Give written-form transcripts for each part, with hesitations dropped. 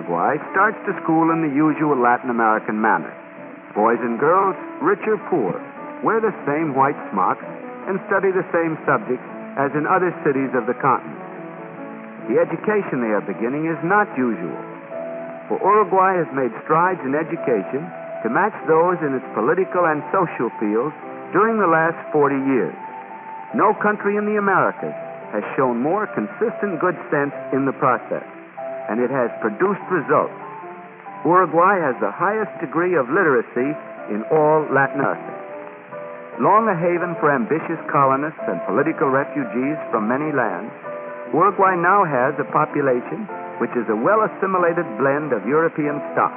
Uruguay starts the school in the usual Latin American manner. Boys and girls, rich or poor, wear the same white smocks and study the same subjects as in other cities of the continent. The education they are beginning is not usual, for Uruguay has made strides in education to match those in its political and social fields during the last 40 years. No country in the Americas has shown more consistent good sense in the process, and it has produced results. Uruguay has the highest degree of literacy in all Latin America. Long a haven for ambitious colonists and political refugees from many lands, Uruguay now has a population which is a well-assimilated blend of European stock.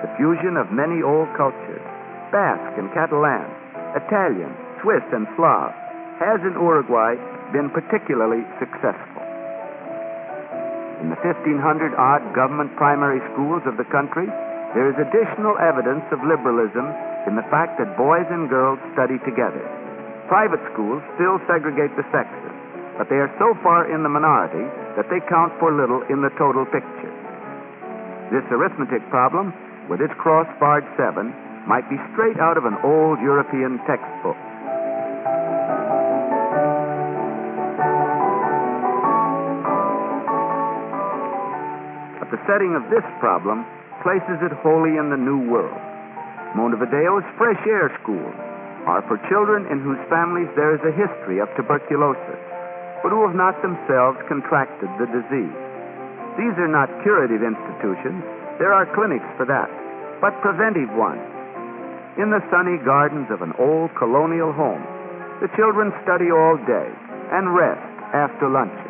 The fusion of many old cultures, Basque and Catalan, Italian, Swiss, and Slav, has in Uruguay been particularly successful. In the 1,500-odd government primary schools of the country, there is additional evidence of liberalism in the fact that boys and girls study together. Private schools still segregate the sexes, but they are so far in the minority that they count for little in the total picture. This arithmetic problem, with its cross-barred 7, might be straight out of an old European textbook. But the setting of this problem places it wholly in the New World. Montevideo's fresh air schools are for children in whose families there is a history of tuberculosis, but who have not themselves contracted the disease. These are not curative institutions. There are clinics for that, but preventive ones. In the sunny gardens of an old colonial home, the children study all day and rest after luncheon.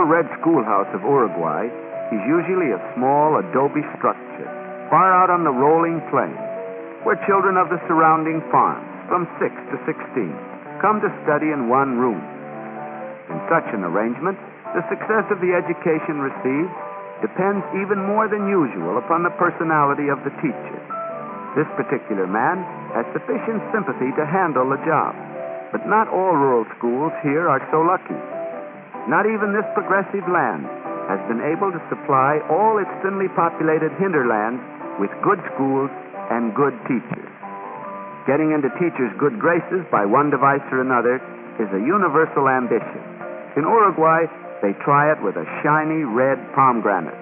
Red schoolhouse of Uruguay is usually a small adobe structure far out on the rolling plain, where children of the surrounding farms from 6 to 16 come to study in one room. In such an arrangement, the success of the education received depends even more than usual upon the personality of the teacher. This particular man has sufficient sympathy to handle the job, but not all rural schools here are so lucky. Not even this progressive land has been able to supply all its thinly populated hinterlands with good schools and good teachers. Getting into teachers' good graces by one device or another is a universal ambition. In Uruguay, they try it with a shiny red pomegranate.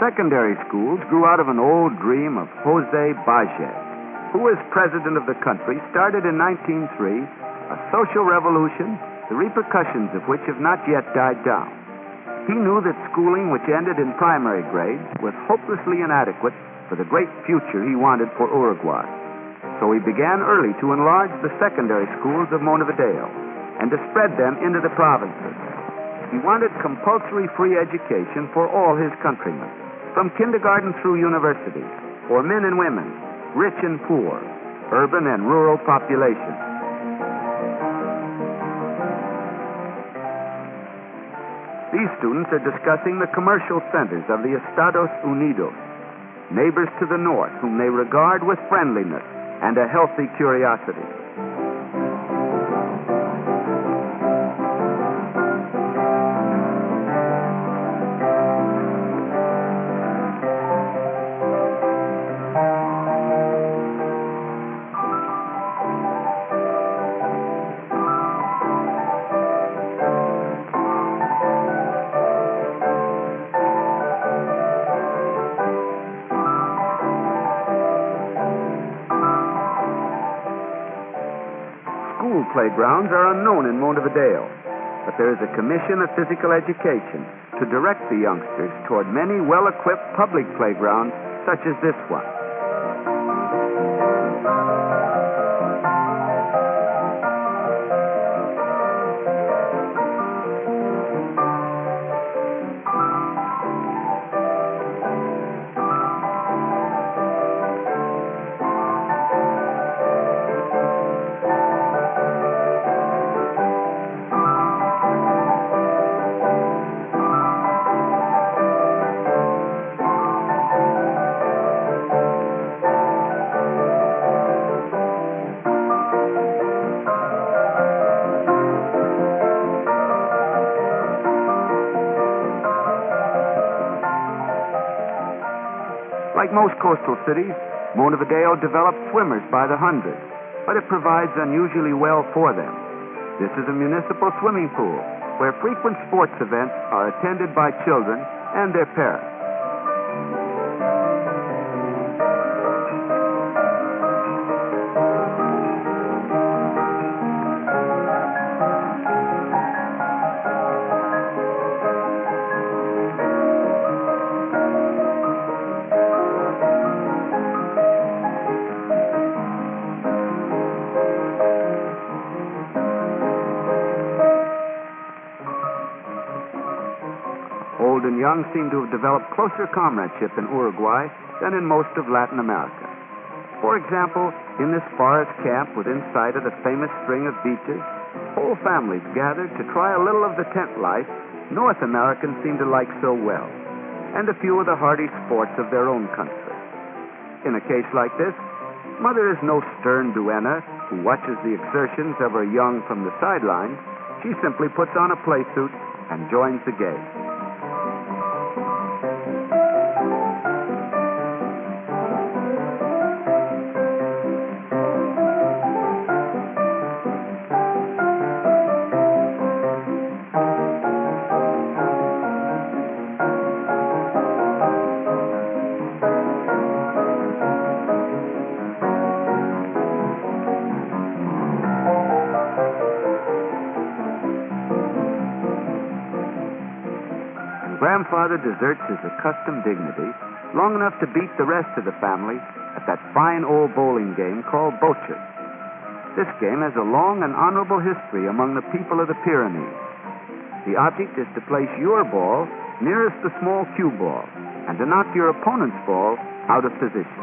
Secondary schools grew out of an old dream of Jose Bages, who, as president of the country, started in 1903 a social revolution, the repercussions of which have not yet died down. He knew that schooling which ended in primary grades was hopelessly inadequate for the great future he wanted for Uruguay. So he began early to enlarge the secondary schools of Montevideo and to spread them into the provinces. He wanted compulsory free education for all his countrymen, from kindergarten through university, for men and women, rich and poor, urban and rural populations. These students are discussing the commercial centers of the Estados Unidos, neighbors to the north whom they regard with friendliness and a healthy curiosity. school playgrounds are unknown in Montevideo, but there is a commission of physical education to direct the youngsters toward many well-equipped public playgrounds such as this one. Like most coastal cities, Montevideo develops swimmers by the hundred, but it provides unusually well for them. This is a municipal swimming pool where frequent sports events are attended by children and their parents. Old and young seem to have developed closer comradeship in Uruguay than in most of Latin America. For example, in this forest camp within sight of the famous string of beaches, whole families gathered to try a little of the tent life North Americans seem to like so well, and a few of the hardy sports of their own country. In a case like this, Mother is no stern duenna who watches the exertions of her young from the sidelines. She simply puts on a playsuit and joins the game. Grandfather deserts his accustomed dignity long enough to beat the rest of the family at that fine old bowling game called bocce. This game has a long and honorable history among the people of the Pyrenees. The object is to place your ball nearest the small cue ball and to knock your opponent's ball out of position.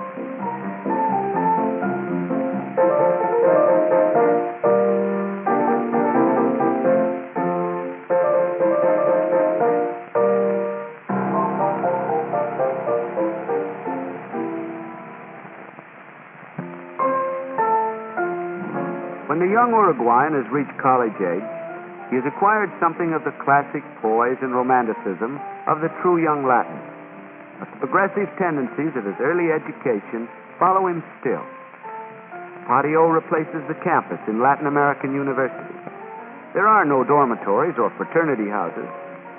When the young Uruguayan has reached college age, he has acquired something of the classic poise and romanticism of the true young Latin. But the progressive tendencies of his early education follow him still. Patio replaces the campus in Latin American universities. There are no dormitories or fraternity houses,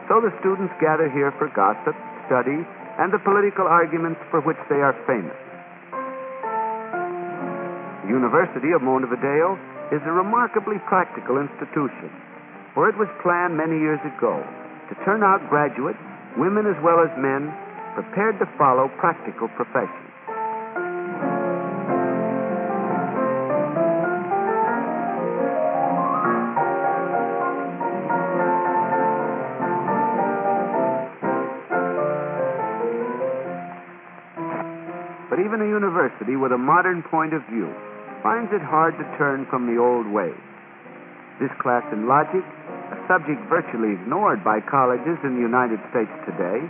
so the students gather here for gossip, study, and the political arguments for which they are famous. The University of Montevideo is a remarkably practical institution, for it was planned many years ago to turn out graduates, women as well as men, prepared to follow practical professions. But even a university with a modern point of view finds it hard to turn from the old ways. This class in logic, a subject virtually ignored by colleges in the United States today,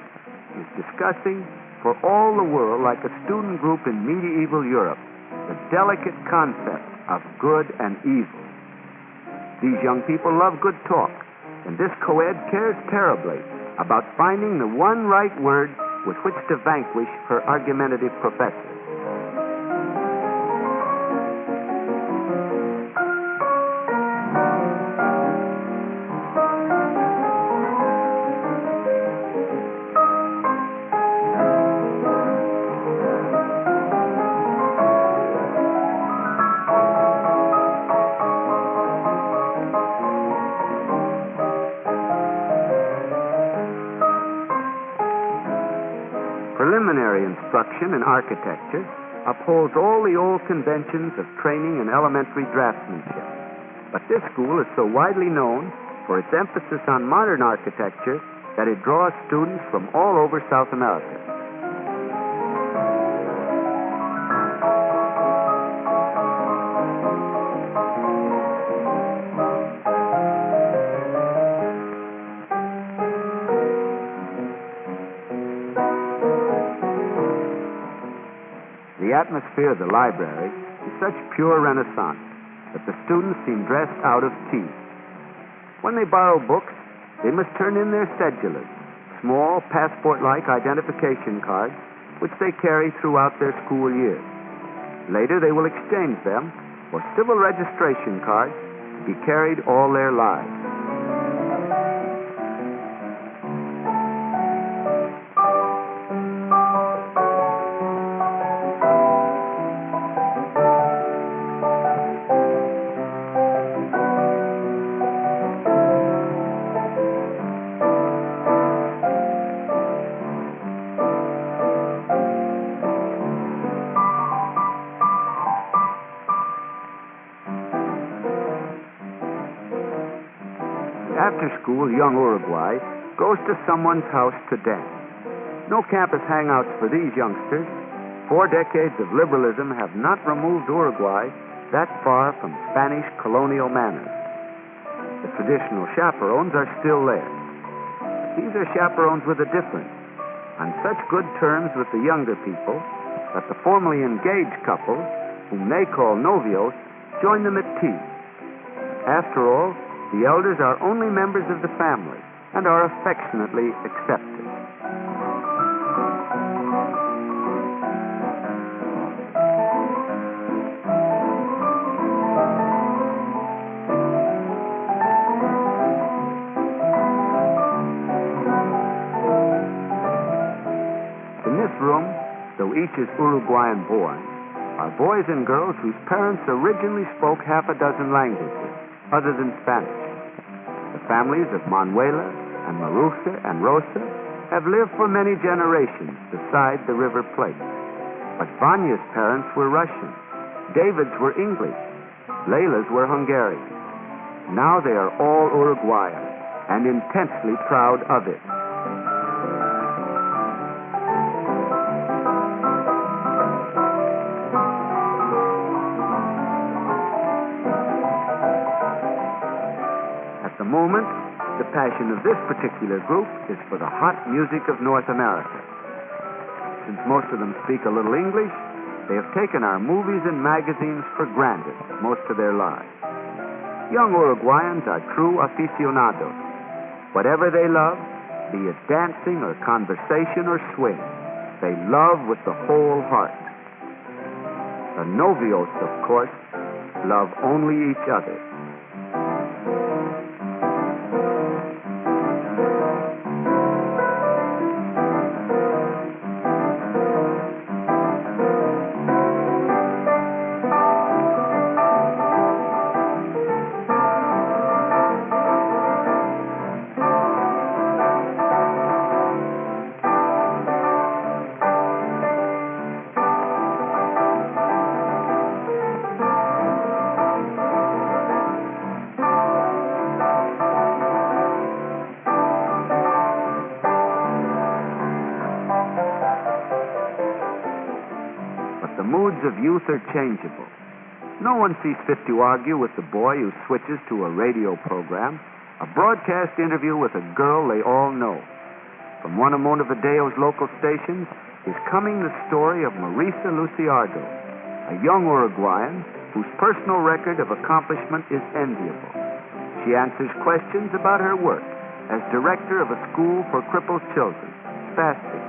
is discussing, for all the world like a student group in medieval Europe, the delicate concept of good and evil. These young people love good talk, and this co-ed cares terribly about finding the one right word with which to vanquish her argumentative professor. construction and architecture, upholds all the old conventions of training and elementary draftsmanship. But this school is so widely known for its emphasis on modern architecture that it draws students from all over South America. The atmosphere of the library is such pure Renaissance that the students seem dressed out of tea. When they borrow books, they must turn in their cedulas, small passport-like identification cards which they carry throughout their school years. Later, they will exchange them for civil registration cards to be carried all their lives. After school, young Uruguay goes to someone's house to dance. No campus hangouts for these youngsters. 4 decades of liberalism have not removed Uruguay that far from Spanish colonial manners. The traditional chaperones are still there. But these are chaperones with a difference. On such good terms with the younger people that the formerly engaged couples, whom they call novios, join them at tea. After all, the elders are only members of the family and are affectionately accepted. In this room, though each is Uruguayan born, are boys and girls whose parents originally spoke half a dozen languages other than Spanish. The families of Manuela and Maruja and Rosa have lived for many generations beside the River Plate. But Vanya's parents were Russian, David's were English, Layla's were Hungarian. Now they are all Uruguayan and intensely proud of it. At the moment, the passion of this particular group is for the hot music of North America. Since most of them speak a little English, they have taken our movies and magazines for granted most of their lives. Young Uruguayans are true aficionados. Whatever they love, be it dancing or conversation or swing, they love with the whole heart. The novios, of course, love only each other. The moods of youth are changeable. No one sees fit to argue with the boy who switches to a radio program, a broadcast interview with a girl they all know. From one of Montevideo's local stations is coming the story of Marisa Luciardo, a young Uruguayan whose personal record of accomplishment is enviable. She answers questions about her work as director of a school for crippled children, FASTIC,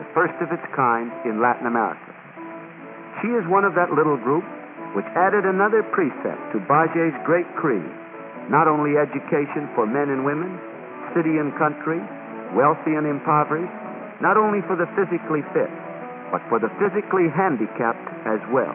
the first of its kind in Latin America. She is one of that little group which added another precept to Baget's great creed, not only education for men and women, city and country, wealthy and impoverished, not only for the physically fit, but for the physically handicapped as well.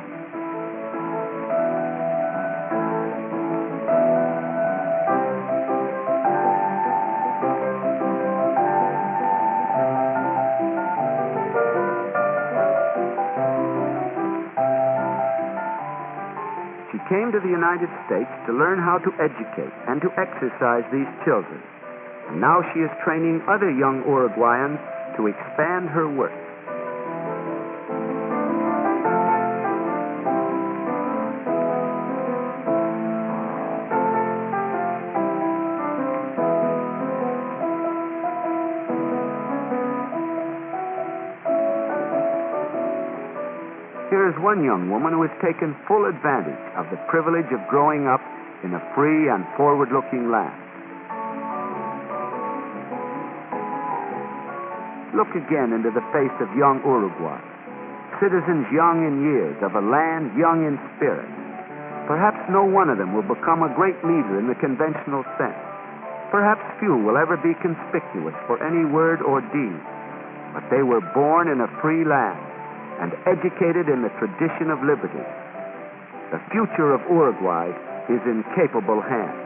She came to the United States to learn how to educate and to exercise these children. And now she is training other young Uruguayans to expand her work. Here is one young woman who has taken full advantage of the privilege of growing up in a free and forward-looking land. Look again into the face of young Uruguay, citizens young in years of a land young in spirit. Perhaps no one of them will become a great leader in the conventional sense. Perhaps few will ever be conspicuous for any word or deed. But they were born in a free land and educated in the tradition of liberty. The future of Uruguay is in capable hands.